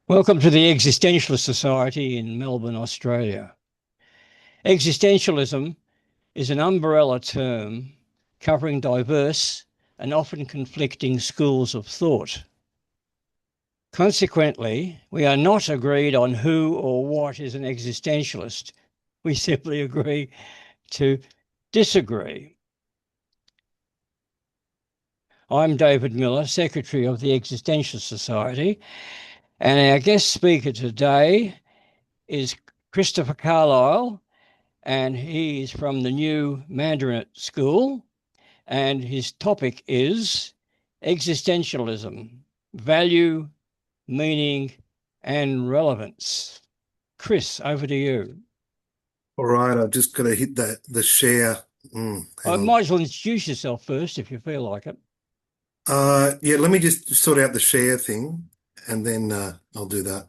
Welcome to the Existentialist Society in Melbourne, Australia. Existentialism is an umbrella term covering diverse and often conflicting schools of thought. Consequently, we are not agreed on who or what is an existentialist. We simply agree to disagree. I'm David Miller, Secretary of the Existentialist Society, and our guest speaker today is Christopher Carlisle, and he is from the New Mandarin School, and his topic is Existentialism, Value, Meaning, and Relevance. Chris, over to you. All right, I've just got to hit the share. I might as well introduce yourself first if you feel like it. Yeah, let me just sort out the share thing, and then I'll do that.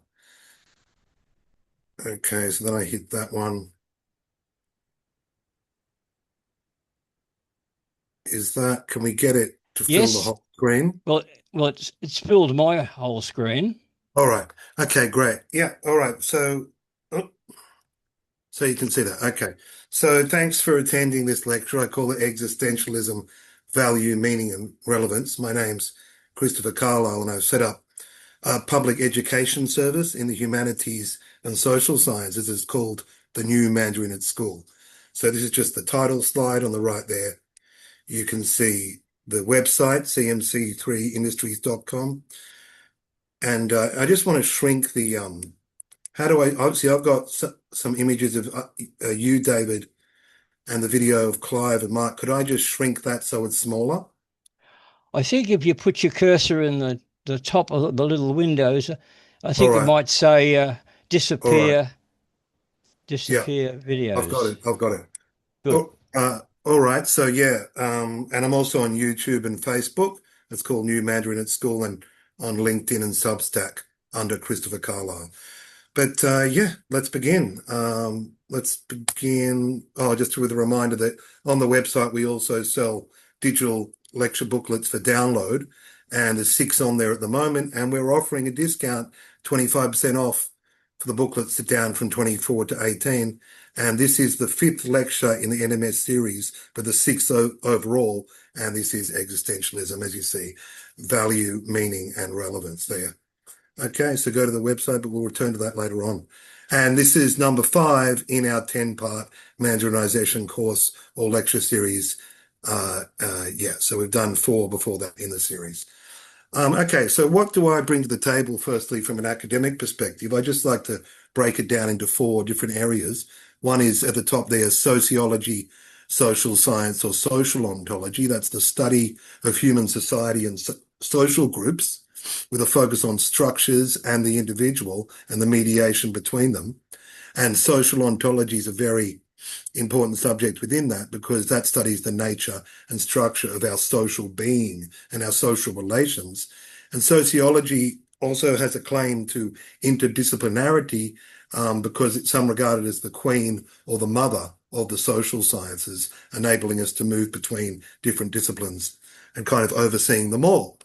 Okay, so then I hit that one. Can we get it to fill the Yes. whole screen? Well, it's filled my whole screen. All right. Okay, great. Yeah, all right. So you can see that. Okay. So thanks for attending this lecture. I call it Existentialism, Value, Meaning, and Relevance. My name's Christopher Carlisle, and I've set up a public education service in the humanities and social sciences. It's called the New Mandarin at School. So this is just the title slide on the right there. You can see the website, cmc3industries.com. And I just want to shrink the, obviously I've got some images of you, David, and the video of Clive and Mark. Could I just shrink that so it's smaller? I think if you put your cursor in the top of the little windows, I think it Right. might say disappear, Right. disappear I've got videos. it. I've got it. Good. All right. So yeah, and I'm also on YouTube and Facebook. It's called New Mandarin at School, and on LinkedIn and Substack under Christopher Carlisle. But yeah, let's begin. Let's begin. Oh, just with a reminder that on the website we also sell digital lecture booklets for download, and there's 6 on there at the moment, and we're offering a discount, 25% off for the booklets down from 24 to 18. And this is the 5th lecture in the NMS series, but the 6th overall. And this is Existentialism, as you see, Value, Meaning, and Relevance there. Okay, so go to the website, but we'll return to that later on. And this is number 5 in our 10-part Mandarinization course or lecture series. Yeah, so we've done 4 before that in the series. Okay, so what do I bring to the table, firstly, from an academic perspective? I just like to break it down into 4 different areas. One is at the top there, sociology, social science, or social ontology. That's the study of human society and social groups with a focus on structures and the individual and the mediation between them. And social ontology is a very important subject within that because that studies the nature and structure of our social being and our social relations. And sociology also has a claim to interdisciplinarity because some regard it as the queen or the mother of the social sciences, enabling us to move between different disciplines and kind of overseeing them all.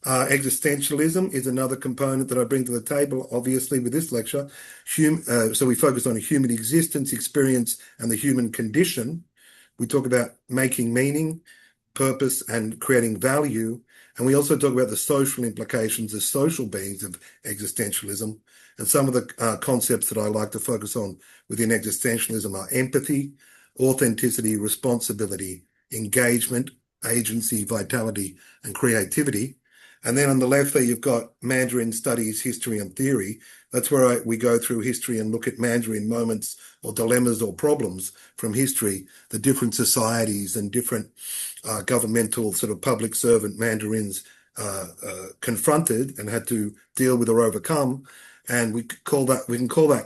Existentialism is another component that I bring to the table, obviously, with this lecture. So we focus on human existence, experience, and the human condition. We talk about making meaning, purpose, and creating value. And we also talk about the social implications as social beings of existentialism. And some of the concepts that I like to focus on within existentialism are empathy, authenticity, responsibility, engagement, agency, vitality, and creativity. And then on the left there, you've got Mandarin Studies, History and Theory. That's where we go through history and look at Mandarin moments or dilemmas or problems from history, the different societies and different governmental sort of public servant Mandarins confronted and had to deal with or overcome. And we can call that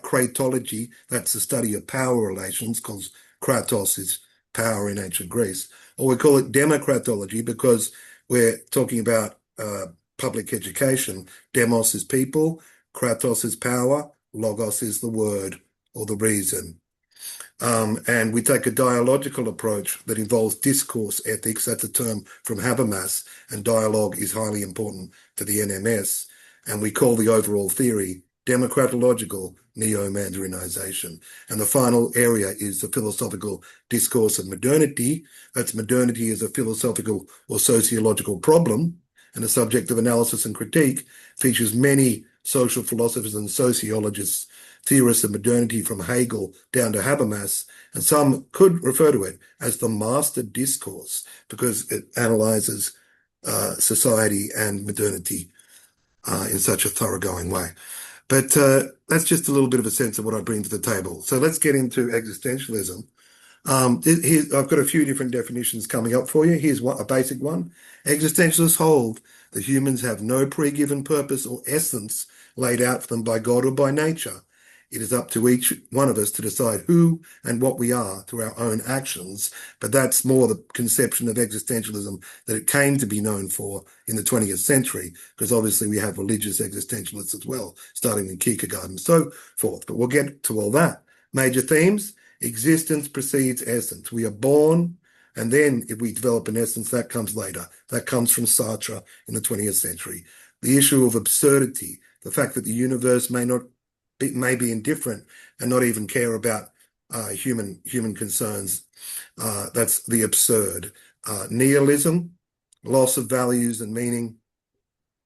cratology. That's the study of power relations, because kratos is power in ancient Greece. Or we call it democratology because we're talking about public education. Demos is people, kratos is power, logos is the word or the reason. And we take a dialogical approach that involves discourse ethics. That's a term from Habermas, and dialogue is highly important to the NMS. And we call the overall theory democratological neo-Mandarinization. And the final area is the philosophical discourse of modernity. That's modernity as a philosophical or sociological problem, and the subject of analysis and critique features many social philosophers and sociologists, theorists of modernity from Hegel down to Habermas, and some could refer to it as the master discourse because it analyzes society and modernity in such a thoroughgoing way. But that's just a little bit of a sense of what I bring to the table. So let's get into existentialism. I've got a few different definitions coming up for you. Here's a basic one. Existentialists hold that humans have no pre-given purpose or essence laid out for them by God or by nature. It is up to each one of us to decide who and what we are through our own actions. But that's more the conception of existentialism that it came to be known for in the 20th century, because obviously we have religious existentialists as well, starting with Kierkegaard and so forth. But we'll get to all that. Major themes: existence precedes essence. We are born, and then if we develop an essence, that comes later. That comes from Sartre in the 20th century. The issue of absurdity, the fact that the universe may be indifferent and not even care about human concerns. That's the absurd. Nihilism, loss of values and meaning.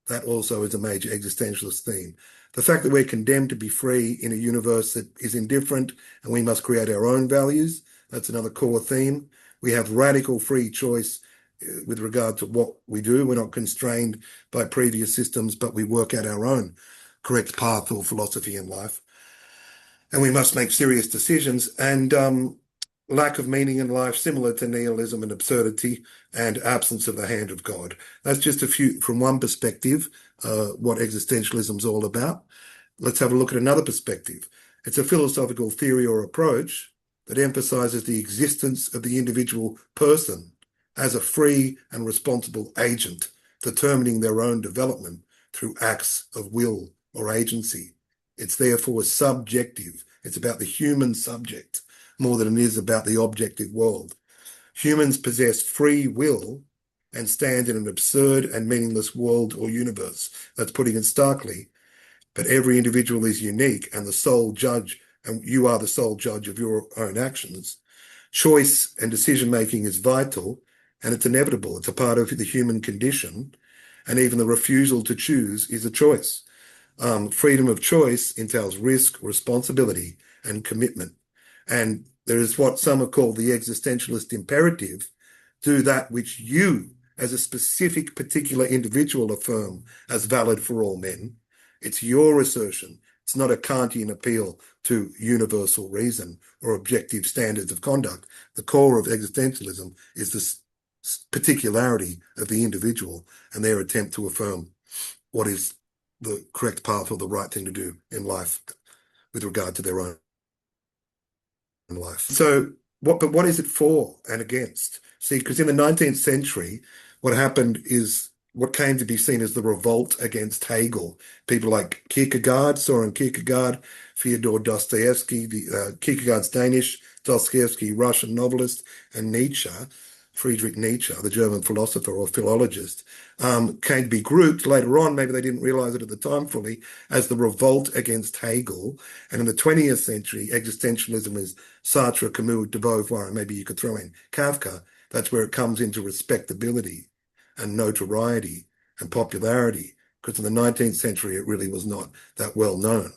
That also is a major existentialist theme. The fact that we're condemned to be free in a universe that is indifferent and we must create our own values. That's another core theme. We have radical free choice with regard to what we do. We're not constrained by previous systems, but we work out our own correct path or philosophy in life. And we must make serious decisions. And lack of meaning in life, similar to nihilism and absurdity, and absence of the hand of God. That's just a few from one perspective, what existentialism is all about. Let's have a look at another perspective. It's a philosophical theory or approach that emphasizes the existence of the individual person as a free and responsible agent, determining their own development through acts of will or agency. It's therefore subjective. It's about the human subject more than it is about the objective world. Humans possess free will and stand in an absurd and meaningless world or universe. That's putting it starkly. But every individual is unique and the sole judge, and you are the sole judge of your own actions. Choice and decision-making is vital, and it's inevitable. It's a part of the human condition, and even the refusal to choose is a choice. Freedom of choice entails risk, responsibility, and commitment. And there is what some have called the existentialist imperative: do that which you, as a specific particular individual, affirm as valid for all men. It's your assertion. It's not a Kantian appeal to universal reason or objective standards of conduct. The core of existentialism is this particularity of the individual and their attempt to affirm what is the correct path or the right thing to do in life with regard to their own life. So what is it for and against? See, because in the 19th century, what happened is what came to be seen as the revolt against Hegel. People like Kierkegaard, Soren Kierkegaard, Fyodor Dostoevsky, Kierkegaard's Danish, Dostoevsky, Russian novelist, and Nietzsche, Friedrich Nietzsche, the German philosopher or philologist, came to be grouped later on, maybe they didn't realize it at the time fully, as the revolt against Hegel. And in the 20th century, existentialism is Sartre, Camus, de Beauvoir, and maybe you could throw in Kafka. That's where it comes into respectability and notoriety and popularity, because in the 19th century, it really was not that well known.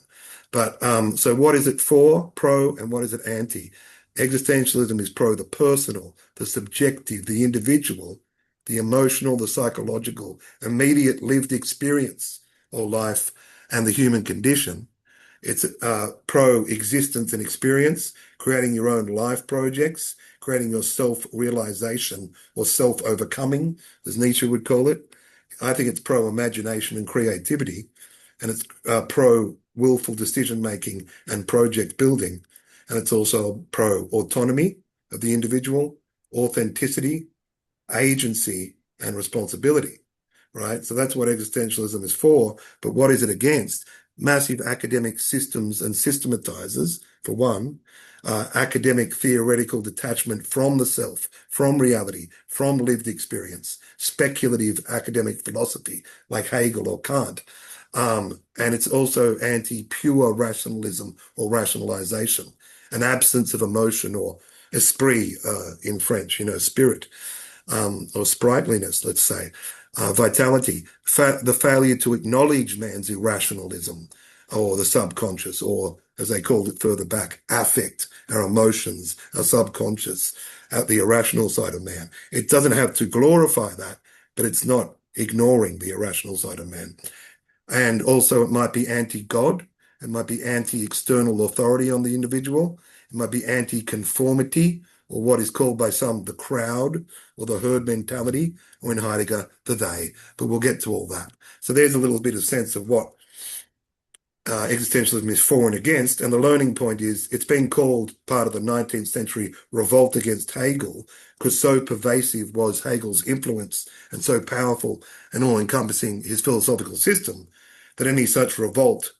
But so what is it for, pro, and what is it anti? Existentialism is pro the personal, the subjective, the individual, the emotional, the psychological, immediate lived experience or life, and the human condition. It's pro existence and experience, creating your own life projects, creating your self-realization or self-overcoming, as Nietzsche would call it. I think it's pro imagination and creativity, and it's pro willful decision-making and project building. And it's also pro autonomy of the individual, authenticity, agency, and responsibility, right? So that's what existentialism is for. But what is it against? Massive academic systems and systematizers, for one, academic theoretical detachment from the self, from reality, from lived experience, speculative academic philosophy like Hegel or Kant, And it's also anti-pure rationalism or rationalization, an absence of emotion or esprit in French, spirit, or sprightliness, let's say, vitality, the failure to acknowledge man's irrationalism or the subconscious, or as they called it further back, affect, our emotions, our subconscious, the irrational side of man. It doesn't have to glorify that, but it's not ignoring the irrational side of man. And also, it might be anti-God. It might be anti-external authority on the individual. It might be anti-conformity, or what is called by some the crowd or the herd mentality, or in Heidegger, the they. But we'll get to all that. So there's a little bit of sense of what existentialism is for and against. And the learning point is it's been called part of the 19th century revolt against Hegel, because so pervasive was Hegel's influence and so powerful and all-encompassing his philosophical system that any such revolt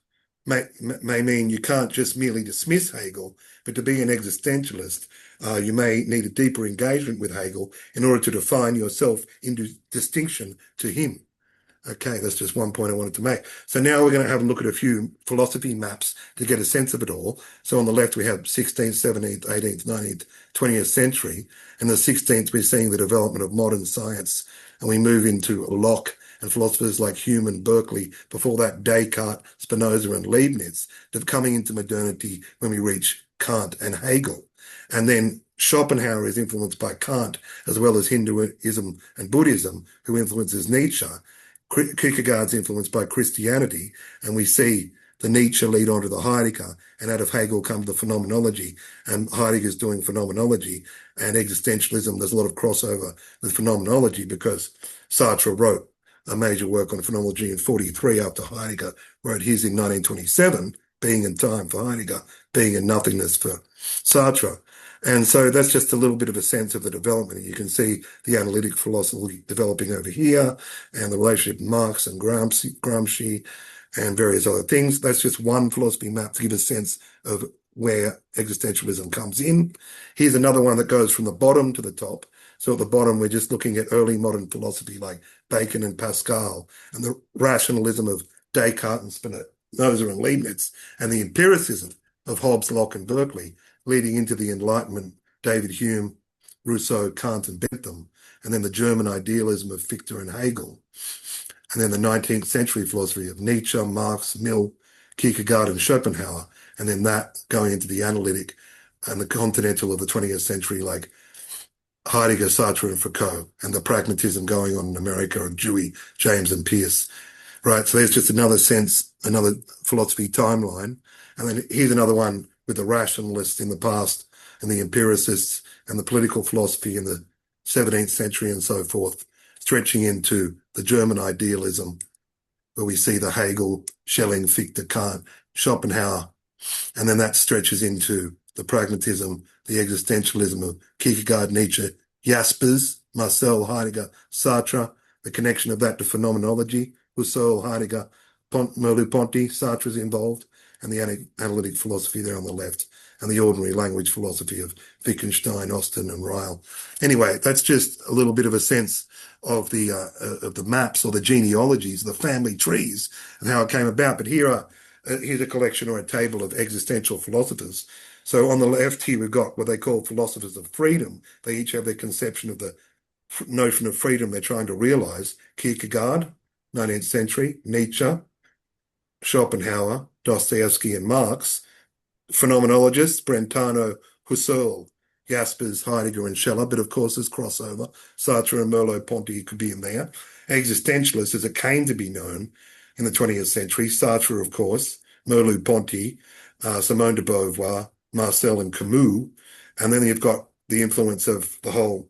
may mean you can't just merely dismiss Hegel, but to be an existentialist, you may need a deeper engagement with Hegel in order to define yourself in distinction to him. Okay, that's just one point I wanted to make. So now we're going to have a look at a few philosophy maps to get a sense of it all. So on the left, we have 16th, 17th, 18th, 19th, 20th century. And the 16th, we're seeing the development of modern science. And we move into Locke and philosophers like Hume and Berkeley. Before that, Descartes, Spinoza, and Leibniz. They're coming into modernity when we reach Kant and Hegel. And then Schopenhauer is influenced by Kant, as well as Hinduism and Buddhism, who influences Nietzsche. Kierkegaard's influenced by Christianity, and we see the Nietzsche lead on to the Heidegger, and out of Hegel comes the phenomenology, and Heidegger's doing phenomenology, and existentialism. There's a lot of crossover with phenomenology because Sartre wrote a major work on phenomenology in 1943 after Heidegger wrote his in 1927, Being in Time for Heidegger, Being in Nothingness for Sartre. And so that's just a little bit of a sense of the development. You can see the analytic philosophy developing over here and the relationship Marx and Gramsci and various other things. That's just one philosophy map to give a sense of where existentialism comes in. Here's another one that goes from the bottom to the top. So at the bottom, we're just looking at early modern philosophy like Bacon and Pascal and the rationalism of Descartes and Spinoza and Leibniz and the empiricism of Hobbes, Locke, and Berkeley, leading into the Enlightenment, David Hume, Rousseau, Kant, and Bentham, and then the German idealism of Fichte and Hegel, and then the 19th century philosophy of Nietzsche, Marx, Mill, Kierkegaard, and Schopenhauer, and then that going into the analytic and the continental of the 20th century, like Heidegger, Sartre, and Foucault, and the pragmatism going on in America of Dewey, James, and Peirce. Right, so there's just another sense, another philosophy timeline. And then here's another one with the rationalists in the past and the empiricists and the political philosophy in the 17th century and so forth, stretching into the German idealism, where we see the Hegel, Schelling, Fichte, Kant, Schopenhauer, and then that stretches into the pragmatism, the existentialism of Kierkegaard, Nietzsche, Jaspers, Marcel, Heidegger, Sartre, the connection of that to phenomenology, Husserl, Heidegger, Merleau-Ponty, Sartre's involved, and the analytic philosophy there on the left, and the ordinary language philosophy of Wittgenstein, Austin, and Ryle. Anyway, that's just a little bit of a sense of the maps or the genealogies, the family trees, and how it came about. But here's a collection or a table of existential philosophers. So on the left here, we've got what they call philosophers of freedom. They each have their conception of the notion of freedom they're trying to realize. Kierkegaard, 19th century, Nietzsche, Schopenhauer, Dostoevsky, and Marx. Phenomenologists, Brentano, Husserl, Jaspers, Heidegger, and Scheller, but of course there's crossover. Sartre and Merleau-Ponty could be in there. Existentialists, as it came to be known in the 20th century, Sartre, of course, Merleau-Ponty, Simone de Beauvoir, Marcel, and Camus. And then you've got the influence of the whole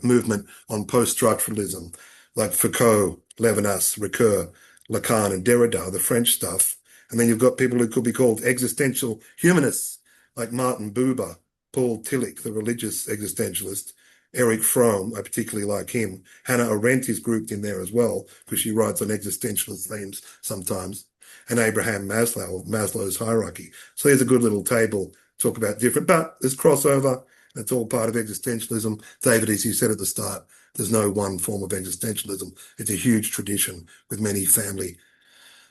movement on post-structuralism, like Foucault, Levinas, Ricoeur, Lacan, and Derrida, the French stuff. And then you've got people who could be called existential humanists, like Martin Buber, Paul Tillich, the religious existentialist, Eric Fromm, I particularly like him. Hannah Arendt is grouped in there as well, because she writes on existentialist themes sometimes. And Abraham Maslow, Maslow's hierarchy. So there's a good little table, talk about different, but there's crossover. It's all part of existentialism. David, as you said at the start, there's no one form of existentialism. It's a huge tradition with many family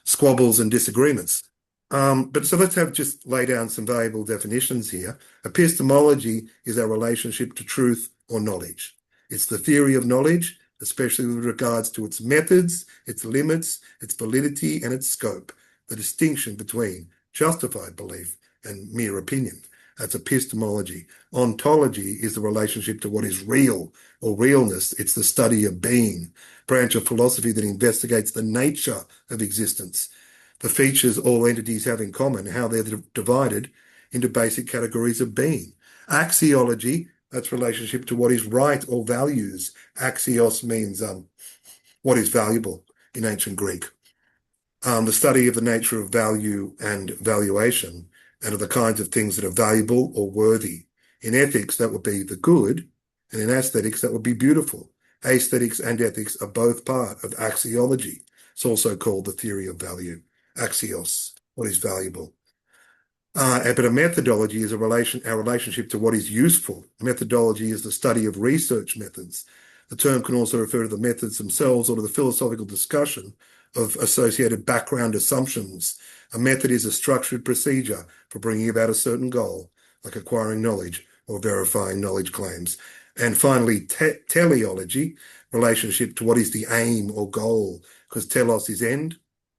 squabbles and disagreements. But so let's just lay down some valuable definitions here. Epistemology is our relationship to truth or knowledge. It's the theory of knowledge, especially with regards to its methods, its limits, its validity, and its scope, the distinction between justified belief and mere opinion. That's epistemology. Ontology is the relationship to what is real or realness. It's the study of being, branch of philosophy that investigates the nature of existence, the features all entities have in common, how they're divided into basic categories of being. Axiology, that's relationship to what is right or values. Axios means what is valuable in ancient Greek. The study of the nature of value and valuation and of the kinds of things that are valuable or worthy. In ethics, that would be the good, and in aesthetics, that would be beautiful. Aesthetics and ethics are both part of axiology. It's also called the theory of value. Axios, what is valuable. But a methodology is our relationship to what is useful. Methodology is the study of research methods. The term can also refer to the methods themselves or to the philosophical discussion of associated background assumptions. A method is a structured procedure for bringing about a certain goal, like acquiring knowledge or verifying knowledge claims. And finally, teleology, relationship to what is the aim or goal, because telos is end,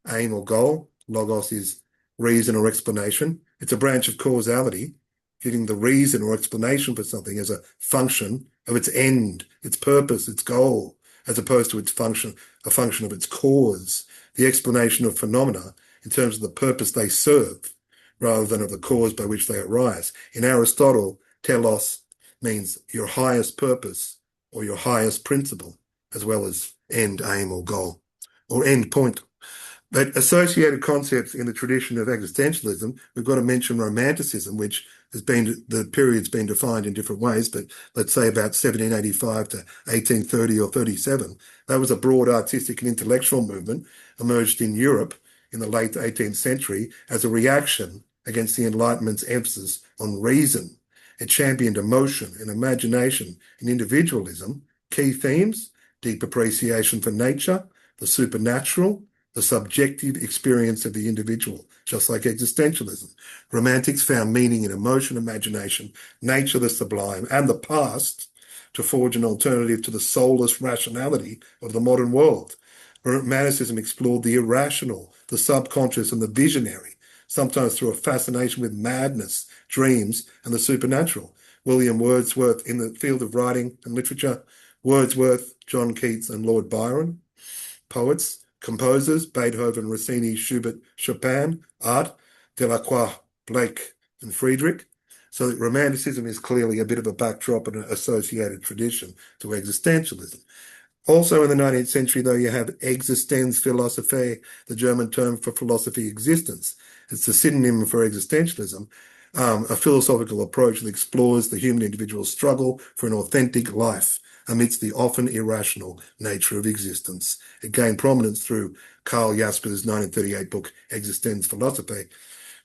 aim or goal, logos is reason or explanation. It's a branch of causality, giving the reason or explanation for something as a function of its end, its purpose, its goal, as opposed to its function, a function of its cause, the explanation of phenomena in terms of the purpose they serve, rather than of the cause by which they arise. In Aristotle, telos means your highest purpose or your highest principle, as well as end, aim, or goal, or end point. But associated concepts in the tradition of existentialism, we've got to mention Romanticism, which has been, the period's been defined in different ways, but let's say about 1785 to 1830 or 37. That was a broad artistic and intellectual movement emerged in Europe in the late 18th century as a reaction against the Enlightenment's emphasis on reason. It championed emotion and imagination and individualism. Key themes: deep appreciation for nature, the supernatural, the subjective experience of the individual, just like existentialism. Romantics found meaning in emotion, imagination, nature, the sublime, and the past to forge an alternative to the soulless rationality of the modern world. Romanticism explored the irrational, the subconscious, and the visionary, sometimes through a fascination with madness, dreams, and the supernatural. William Wordsworth in the field of writing and literature, Wordsworth, John Keats, and Lord Byron. Poets, composers, Beethoven, Rossini, Schubert, Chopin. Art, Delacroix, Blake, and Friedrich. So that Romanticism is clearly a bit of a backdrop and an associated tradition to existentialism. Also in the 19th century, though, you have Existenzphilosophie, the German term for philosophy existence. It's a synonym for existentialism, a philosophical approach that explores the human individual's struggle for an authentic life amidst the often irrational nature of existence. It gained prominence through Karl Jasper's 1938 book, Existenzphilosophie,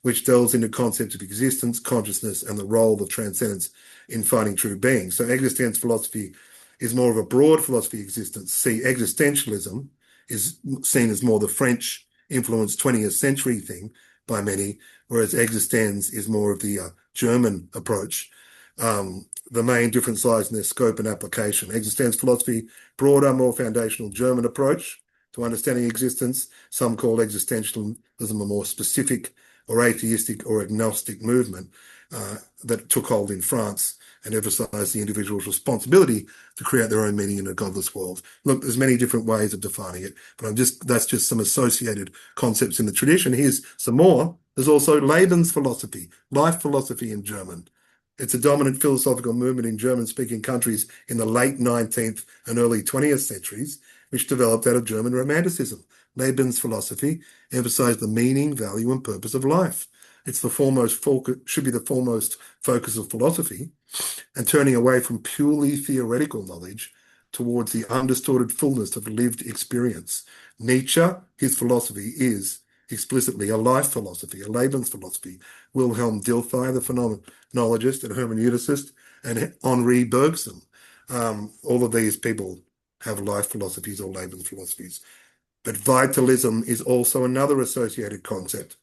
which delves into concepts of existence, consciousness, and the role of transcendence in finding true being. So existence philosophy is more of a broad philosophy of existence. See, existentialism is seen as more the French-influenced 20th century thing by many, whereas existence is more of the German approach. The main difference lies in their scope and application. Existence philosophy, broader, more foundational German approach to understanding existence. Some call existentialism a more specific or atheistic or agnostic movement that took hold in France and emphasized the individual's responsibility to create their own meaning in a godless world. Look, there's many different ways of defining it, but that's just some associated concepts in the tradition. Here's some more. There's also Lebensphilosophy, life philosophy in German. It's a dominant philosophical movement in German-speaking countries in the late 19th and early 20th centuries, which developed out of German Romanticism. Lebensphilosophy emphasized the meaning, value, and purpose of life. It's the foremost focus, should be the foremost focus of philosophy, and turning away from purely theoretical knowledge towards the undistorted fullness of lived experience. Nietzsche, his philosophy is explicitly a life philosophy, a Lebensphilosophy. Wilhelm Dilthey, the phenomenologist and hermeneuticist, and Henri Bergson. All of these people have life philosophies or Lebensphilosophies. But vitalism is also another associated concept,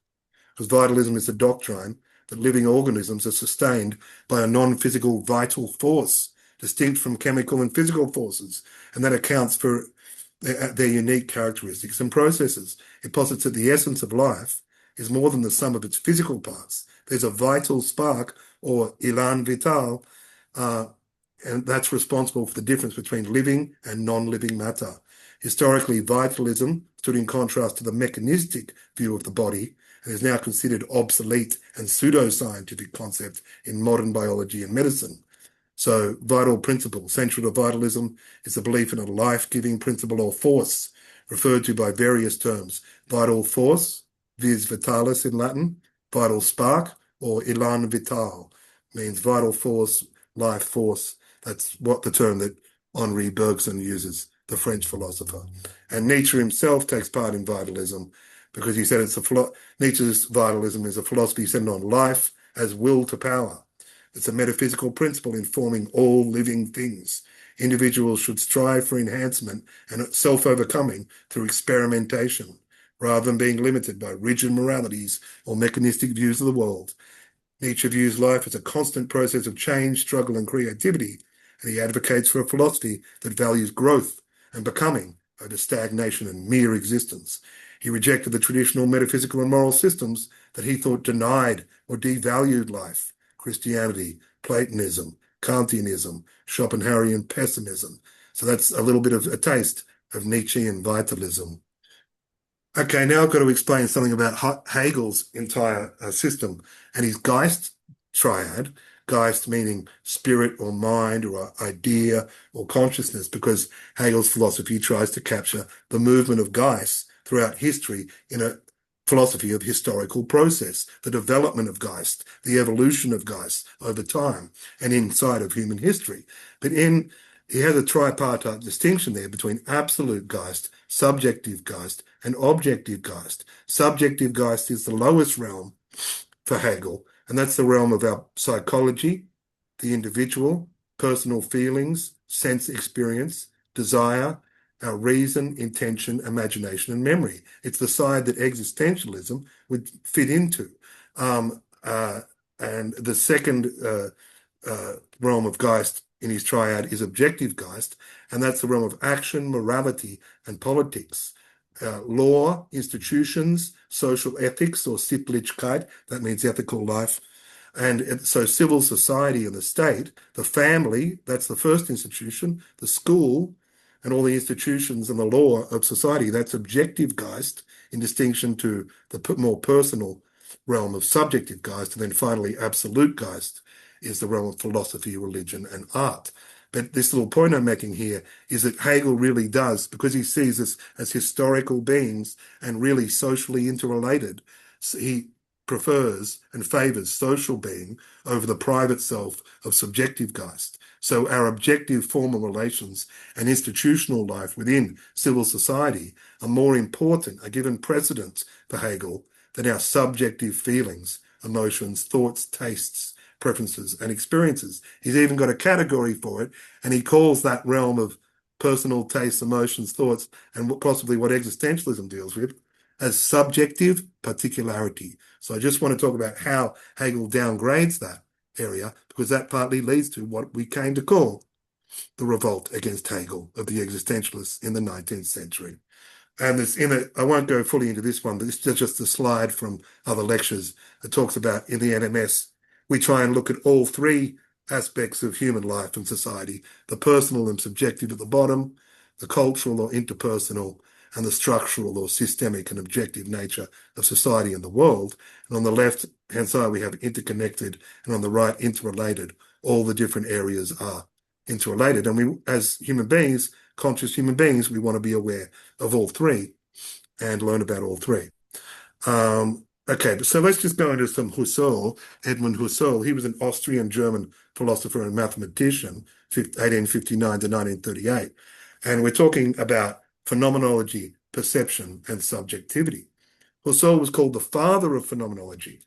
because vitalism is the doctrine that living organisms are sustained by a non-physical vital force, distinct from chemical and physical forces, and that accounts for their unique characteristics and processes. It posits that the essence of life is more than the sum of its physical parts. There's a vital spark, or élan vital, and that's responsible for the difference between living and non-living matter. Historically, vitalism stood in contrast to the mechanistic view of the body and is now considered obsolete and pseudo-scientific concept in modern biology and medicine. So, vital principle, central to vitalism, is the belief in a life-giving principle or force, referred to by various terms. Vital force, vis vitalis in Latin, vital spark, or élan vital, means vital force, life force. That's what the term that Henri Bergson uses, the French philosopher. And Nietzsche himself takes part in vitalism because he said Nietzsche's vitalism is a philosophy centered on life as will to power. It's a metaphysical principle informing all living things. Individuals should strive for enhancement and self-overcoming through experimentation, rather than being limited by rigid moralities or mechanistic views of the world. Nietzsche views life as a constant process of change, struggle, and creativity, and he advocates for a philosophy that values growth and becoming over stagnation and mere existence. He rejected the traditional metaphysical and moral systems that he thought denied or devalued life: Christianity, Platonism, Kantianism, Schopenhauerian pessimism. So that's a little bit of a taste of Nietzschean vitalism. Okay, now I've got to explain something about Hegel's entire system and his Geist triad. Geist meaning spirit or mind or idea or consciousness, because Hegel's philosophy tries to capture the movement of Geist throughout history in a philosophy of historical process, the development of Geist, the evolution of Geist over time and inside of human history. But he has a tripartite distinction there between absolute Geist, subjective Geist, and objective Geist. Subjective Geist is the lowest realm for Hegel, and that's the realm of our psychology, the individual, personal feelings, sense experience, desire, our reason, intention, imagination, and memory. It's the side that existentialism would fit into. And the second realm of Geist in his triad is objective Geist, and that's the realm of action, morality, and politics. Law, institutions, social ethics, or Sittlichkeit, that means ethical life. And so civil society and the state, the family, that's the first institution, the school, and all the institutions and the law of society, that's objective Geist, in distinction to the more personal realm of subjective Geist. And then finally, absolute Geist is the realm of philosophy, religion, and art. But this little point I'm making here is that Hegel really does, because he sees us as historical beings and really socially interrelated, he prefers and favors social being over the private self of subjective Geist. So our objective formal relations and institutional life within civil society are more important, are given precedence for Hegel than our subjective feelings, emotions, thoughts, tastes, preferences, and experiences. He's even got a category for it, and he calls that realm of personal tastes, emotions, thoughts, and possibly what existentialism deals with as subjective particularity. So I just want to talk about how Hegel downgrades that area, because that partly leads to what we came to call the revolt against Hegel of the existentialists in the 19th century. And there's I won't go fully into this one, but this is just a slide from other lectures that talks about in the NMS, we try and look at all three aspects of human life and society: the personal and subjective at the bottom, the cultural or interpersonal, and the structural or systemic and objective nature of society and the world. And on the left-hand side, we have interconnected, and on the right, interrelated. All the different areas are interrelated. And we, as human beings, conscious human beings, we want to be aware of all three and learn about all three. Okay, so let's just go into some Husserl, Edmund Husserl. He was an Austrian-German philosopher and mathematician, 1859 to 1938. And we're talking about phenomenology, perception, and subjectivity. Husserl was called the father of phenomenology.